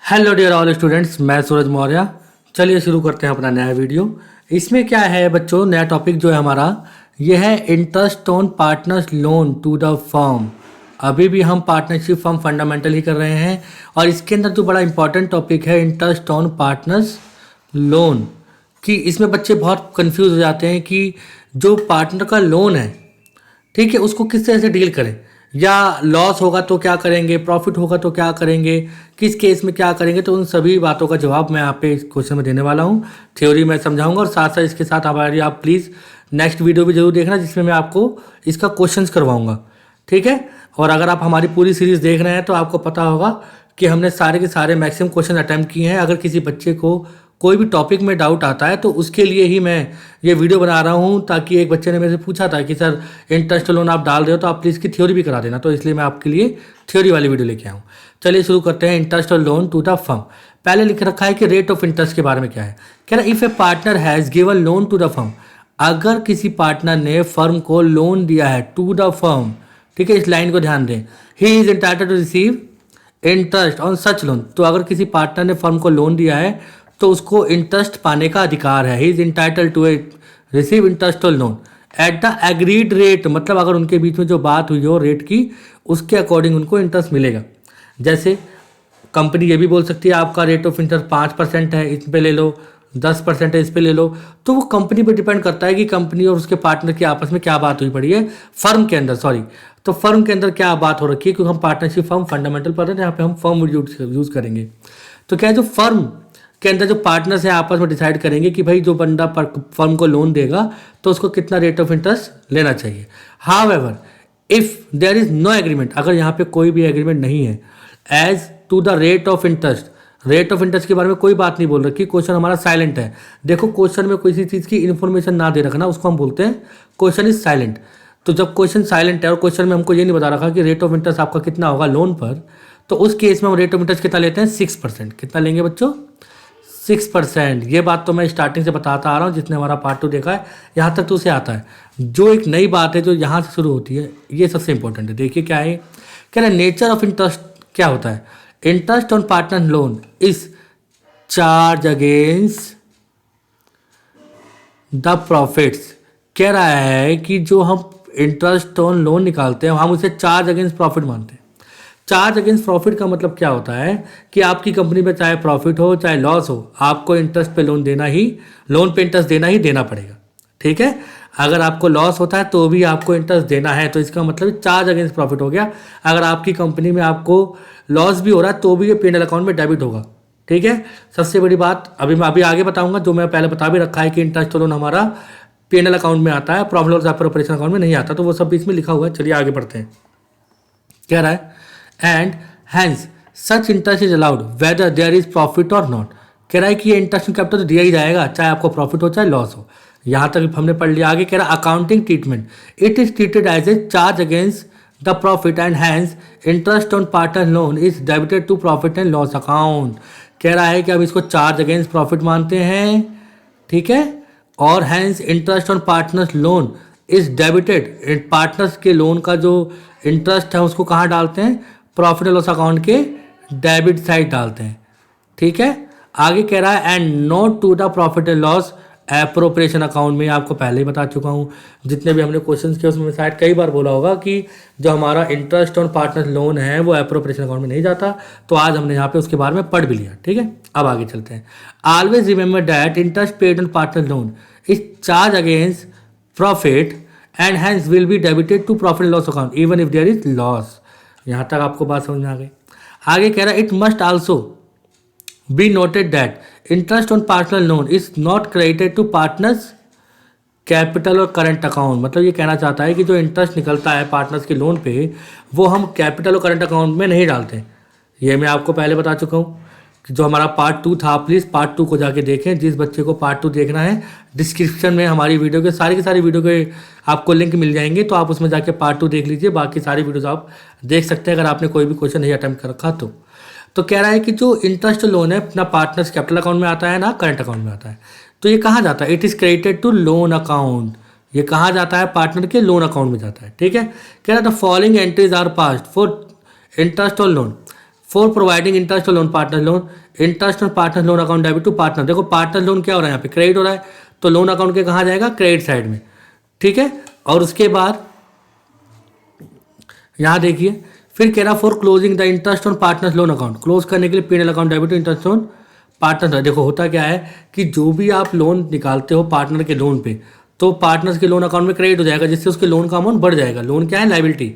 Hello dear all students, मैं सूरज मौर्य। चलिए शुरू करते हैं अपना नया वीडियो। इसमें क्या है बच्चों, नया टॉपिक जो है हमारा ये है interest on partners loan to the firm. अभी भी हम पार्टनरशिप फर्म फंडामेंटल ही कर रहे हैं और इसके अंदर जो बड़ा इंपॉर्टेंट टॉपिक है इंटरेस्ट ऑन पार्टनर्स लोन, कि इसमें बच्चे बहुत कंफ्यूज हो जाते हैं कि जो पार्टनर का लोन है, ठीक है, उसको किस तरह से डील करें, या लॉस होगा तो क्या करेंगे, प्रॉफिट होगा तो क्या करेंगे, किस केस में क्या करेंगे। तो उन सभी बातों का जवाब मैं आप पे इस क्वेश्चन में देने वाला हूँ। थ्योरी मैं समझाऊंगा और साथ साथ इसके साथ हमारी आप प्लीज़ नेक्स्ट वीडियो भी जरूर देखना जिसमें मैं आपको इसका क्वेश्चंस करवाऊंगा, ठीक है। और अगर आप हमारी पूरी सीरीज़ देख रहे हैं तो आपको पता होगा कि हमने सारे के सारे मैक्सिमम क्वेश्चन अटैम्प्ट किए हैं। अगर किसी बच्चे को कोई भी टॉपिक में डाउट आता है तो उसके लिए ही मैं ये वीडियो बना रहा हूँ, ताकि एक बच्चे ने मेरे से पूछा था कि सर इंटरेस्ट लोन आप डाल रहे हो तो आप प्लीज़ की थ्योरी भी करा देना, तो इसलिए मैं आपके लिए थ्योरी वाली वीडियो लेके आऊँ। चलिए शुरू करते हैं। Interest loan to the firm, पहले लिख रखा है कि रेट ऑफ इंटरेस्ट के बारे में क्या है। कह रहा if a partner has given loan to the firm, अगर किसी पार्टनर ने फर्म को लोन दिया है टू द फर्म, ठीक है, इस लाइन को ध्यान दें, he is entitled to receive interest on such loan. तो अगर किसी पार्टनर ने फर्म को लोन दिया है तो उसको इंटरेस्ट पाने का अधिकार है। He is entitled to receive interest on loan at the agreed rate, मतलब अगर उनके बीच में जो बात हुई हो रेट की, उसके अकॉर्डिंग उनको इंटरेस्ट मिलेगा। जैसे कंपनी ये भी बोल सकती है आपका रेट ऑफ इंटरेस्ट 5% है, इस पे ले लो, 10% है, इस पे ले लो। तो वो कंपनी पे डिपेंड करता है कि कंपनी और उसके पार्टनर की आपस में क्या बात हुई पड़ी है, फर्म के अंदर, सॉरी, तो फर्म के अंदर क्या बात हो रखी है, क्योंकि हम पार्टनरशिप फर्म फंडामेंटल पढ़ रहे हैं, यहाँ पे हम फर्म यूज करेंगे। तो क्या है, जो फर्म के अंदर जो पार्टनर्स हैं आपस में डिसाइड करेंगे कि भाई जो बंदा फर्म को लोन देगा तो उसको कितना रेट ऑफ इंटरेस्ट लेना चाहिए। However if there is no agreement, अगर यहाँ पे कोई भी एग्रीमेंट नहीं है as to the rate of interest, rate of interest के बारे में कोई बात नहीं बोल रखी, क्वेश्चन हमारा साइलेंट है। देखो क्वेश्चन में किसी चीज़ की इन्फॉर्मेशन ना दे रखना, उसको हम बोलते हैं क्वेश्चन इज साइलेंट। तो जब क्वेश्चन साइलेंट है और क्वेश्चन में हमको ये नहीं बता रखा कि रेट ऑफ इंटरेस्ट आपका कितना होगा लोन पर, तो उस केस में हम रेट ऑफ इंटरेस्ट कितना लेते हैं, 6%। कितना लेंगे बच्चों, 6%। ये बात तो मैं स्टार्टिंग से बताता आ रहा हूँ, जिसने हमारा पार्ट 2 देखा है यहाँ तक तो उसे आता है। जो एक नई बात है जो यहाँ से शुरू होती है, ये सबसे इंपॉर्टेंट है। देखिए क्या है, कह रहा है नेचर ऑफ इंटरेस्ट क्या होता है। Interest on partner loan is charge against the profits. कह रहा है कि जो हम इंटरेस्ट ऑन लोन निकालते हैं हम उसे चार्ज अगेंस्ट प्रॉफिट मानते हैं। चार्ज अगेंस्ट प्रॉफिट का मतलब क्या होता है कि आपकी कंपनी में चाहे प्रॉफिट हो चाहे लॉस हो, आपको इंटरेस्ट पे लोन देना ही, लोन पे इंटरेस्ट देना ही देना पड़ेगा, ठीक है। अगर आपको लॉस होता है तो भी आपको इंटरेस्ट देना है, तो इसका मतलब चार्ज अगेंस्ट प्रॉफिट हो गया। अगर आपकी कंपनी में आपको लॉस भी हो रहा है तो भी ये P&L अकाउंट में डेबिट होगा, ठीक है। सबसे बड़ी बात अभी आगे बताऊंगा, जो मैं पहले बता भी रखा है कि इंटरेस्ट लोन हमारा P&L अकाउंट में आता है, profit loss after operation account में नहीं आता, तो वो सब इसमें लिखा हुआ है। चलिए आगे बढ़ते हैं। कह रहा है and hence such interest is allowed whether there is profit और नॉट। कह रहा है कि ये इंटरेस्ट कैपिटल तो दिया ही जाएगा चाहे आपको प्रॉफिट हो चाहे लॉस हो। यहाँ तक हमने पढ़ लिया। आगे कह रहा accounting treatment, it is treated as a charge against the profit and hence interest on partner loan is debited to profit and loss account. कह रहा है कि अब इसको चार्ज अगेंस्ट प्रॉफिट मानते हैं, ठीक है, और hence interest on partners loan is debited, partners के लोन का जो इंटरेस्ट है उसको कहाँ डालते हैं, प्रॉफिट एंड लॉस अकाउंट के डेबिट साइड डालते हैं, ठीक है। आगे कह रहा है and not to the profit and loss appropriation account में। आपको पहले ही बता चुका हूँ, जितने भी हमने क्वेश्चंस किए उसमें शायद कई बार बोला होगा कि जो हमारा इंटरेस्ट ऑन पार्टनर लोन है वो एप्रोप्रिएशन अकाउंट में नहीं जाता, तो आज हमने यहाँ पे उसके बारे में पढ़ भी लिया, ठीक है। अब आगे चलते हैं। Always remember that interest paid on partner loan is charge against profit and hence will be debited to profit loss account even if there is loss. यहाँ तक आपको बात समझ में आ गई। आगे कह रहा है it must also be noted that interest on partner loan is not credited to partners capital और करंट अकाउंट। मतलब ये कहना चाहता है कि जो इंटरेस्ट निकलता है पार्टनर्स के लोन पे वो हम कैपिटल और करंट अकाउंट में नहीं डालते। ये मैं आपको पहले बता चुका हूँ कि जो हमारा पार्ट 2 था, प्लीज़ पार्ट 2 को जाके देखें। जिस बच्चे को पार्ट 2 देखना है डिस्क्रिप्शन में हमारी वीडियो के सारी वीडियो के आपको लिंक मिल जाएंगे, तो आप उसमें जाके पार्ट 2 देख लीजिए। बाकी सारी वीडियोज़ आप देख सकते हैं अगर आपने कोई भी क्वेश्चन नहीं अटैम्प्ट कर रखा तो कह रहा है कि जो इंटरेस्ट लोन है ना पार्टनर्स कैपिटल अकाउंट में आता है ना करंट अकाउंट में आता है, तो ये कहाँ जाता है, it is credited to loan account. ये कहाँ जाता है, पार्टनर के लोन अकाउंट में जाता है, ठीक है। कह रहा है the following entries are passed for interest on loan. For providing interest loan partner loan, interest on partner loan account debit to partner. देखो पार्टनर लोन क्या हो रहा है, यहाँ पे क्रेडिट हो रहा है, तो लोन अकाउंट के कहाँ जाएगा, क्रेडिट साइड में, ठीक है। और उसके बाद यहाँ देखिए फिर कह रहा for closing the interest on partner loan account, close करने के लिए PNL account debit to interest on partner. देखो होता क्या है कि जो भी आप लोन निकालते हो पार्टनर के लोन पे, तो पार्टनर्स के लोन अकाउंट में क्रेडिट हो जाएगा, जिससे उसके लोन का अमाउंट बढ़ जाएगा। लोन क्या है, लाइबिलिटी।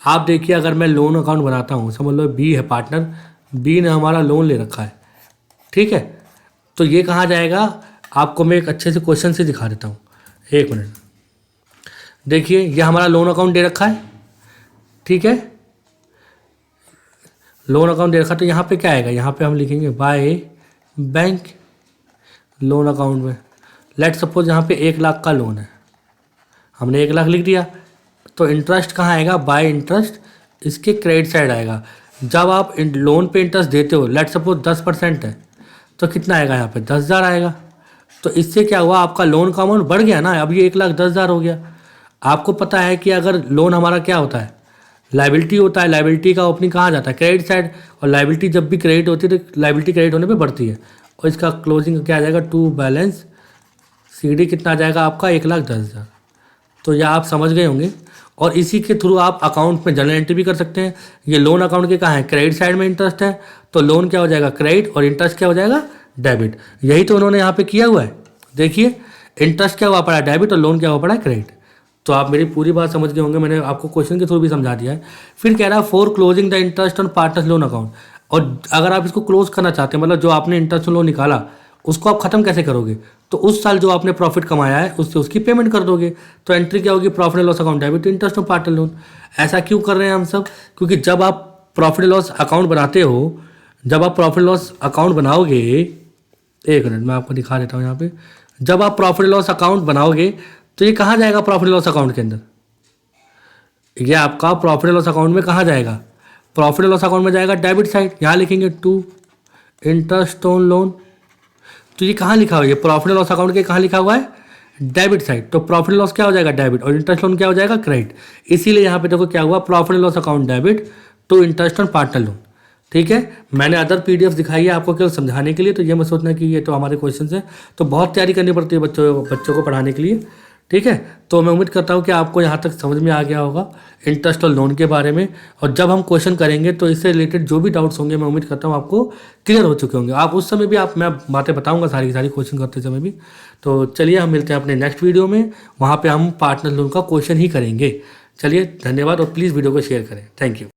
आप देखिए अगर मैं लोन अकाउंट बनाता हूँ, समझ लो बी है पार्टनर, बी ने हमारा लोन ले रखा है, ठीक है, तो ये कहाँ जाएगा, आपको मैं एक अच्छे से क्वेश्चन से दिखा देता हूँ, एक मिनट। देखिए ये हमारा लोन अकाउंट दे रखा है, ठीक है, लोन अकाउंट दे रखा, तो यहाँ पे क्या आएगा, यहाँ पे हम लिखेंगे बाय बैंक लोन अकाउंट में। लेट सपोज यहाँ पे 1 लाख का लोन है, हमने 1 लाख लिख दिया, तो इंटरेस्ट कहाँ आएगा, बाय इंटरेस्ट इसके क्रेडिट साइड आएगा। जब आप लोन पे इंटरेस्ट देते हो, लेट सपोज 10% है, तो कितना आएगा यहाँ पे 10,000 आएगा। तो इससे क्या हुआ, आपका लोन का अमाउंट बढ़ गया ना, अब ये 1,10,000 हो गया। आपको पता है कि अगर लोन हमारा क्या होता है, लाइबिलिटी होता है, लाइबिलिटी का ओपनिंग कहाँ जाता है, क्रेडिट साइड, और लाइबिलिटी जब भी क्रेडिट होती है तो लाइबिलिटी क्रेडिट होने पे बढ़ती है, और इसका क्लोजिंग क्या आ जाएगा, टू बैलेंस सीडी कितना आ जाएगा आपका 1,10,000। तो यह आप समझ गए होंगे, और इसी के थ्रू आप अकाउंट में जनरल एंट्री भी कर सकते हैं। ये लोन अकाउंट के कहाँ है, क्रेडिट साइड में इंटरेस्ट है, तो लोन क्या हो जाएगा, क्रेडिट, और इंटरेस्ट क्या हो जाएगा, डेबिट। यही तो उन्होंने यहाँ पे किया हुआ है। देखिए इंटरेस्ट क्या हुआ पड़ा है, डेबिट, और लोन क्या हुआ पड़ा है, क्रेडिट। तो आप मेरी पूरी बात समझ गए होंगे, मैंने आपको क्वेश्चन के थ्रू भी समझा दिया है। फिर कह रहा है for closing the interest on partners loan account, और अगर आप इसको क्लोज करना चाहते हैं, मतलब जो आपने इंटरेस्ट लोन निकाला उसको आप खत्म कैसे करोगे, तो उस साल जो आपने प्रॉफिट कमाया है उससे उसकी पेमेंट कर दोगे। तो एंट्री क्या होगी, profit and loss account debit interest on partner loan. ऐसा क्यों कर रहे हैं हम सब, क्योंकि जब आप प्रॉफिट एंड लॉस अकाउंट बनाते हो, जब आप प्रॉफिट एंड लॉस अकाउंट बनाओगे, एक मिनट मैं आपको दिखा देता हूँ यहाँ पे, जब आप प्रॉफिट एंड लॉस अकाउंट बनाओगे तो ये कहाँ जाएगा, प्रॉफिट एंड लॉस अकाउंट के अंदर, ये आपका प्रॉफिट एंड लॉस अकाउंट में कहाँ जाएगा, प्रॉफिट एंड लॉस अकाउंट में जाएगा डेबिट साइड। यहाँ लिखेंगे टू इंटरेस्ट ऑन लोन, तो ये कहाँ लिखा हुआ है, ये प्रॉफिट एंड लॉस अकाउंट के कहाँ लिखा हुआ है, डेबिट साइड। तो प्रॉफिट एंड लॉस क्या हो जाएगा, डेबिट, और इंटरेस्ट लोन क्या हो जाएगा, क्रेडिट। इसीलिए यहाँ पे देखो क्या हुआ, profit and loss account debit to interest on partner loan, ठीक है। मैंने अदर पीडीएफ दिखाई है आपको केवल समझाने के लिए, तो ये मत सोचना कि ये तो हमारे क्वेश्चन है, तो बहुत तैयारी करनी पड़ती है बच्चों को पढ़ाने के लिए, ठीक है। तो मैं उम्मीद करता हूँ कि आपको यहाँ तक समझ में आ गया होगा इंटरेस्ट और लोन के बारे में, और जब हम क्वेश्चन करेंगे तो इससे रिलेटेड जो भी डाउट्स होंगे मैं उम्मीद करता हूँ आपको क्लियर हो चुके होंगे। आप उस समय भी मैं बातें बताऊँगा सारी की सारी क्वेश्चन करते समय भी। तो चलिए हम मिलते हैं अपने नेक्स्ट वीडियो में, वहाँ पर हम पार्टनर लोन का क्वेश्चन ही करेंगे। चलिए धन्यवाद, और प्लीज़ वीडियो को शेयर करें। Thank you.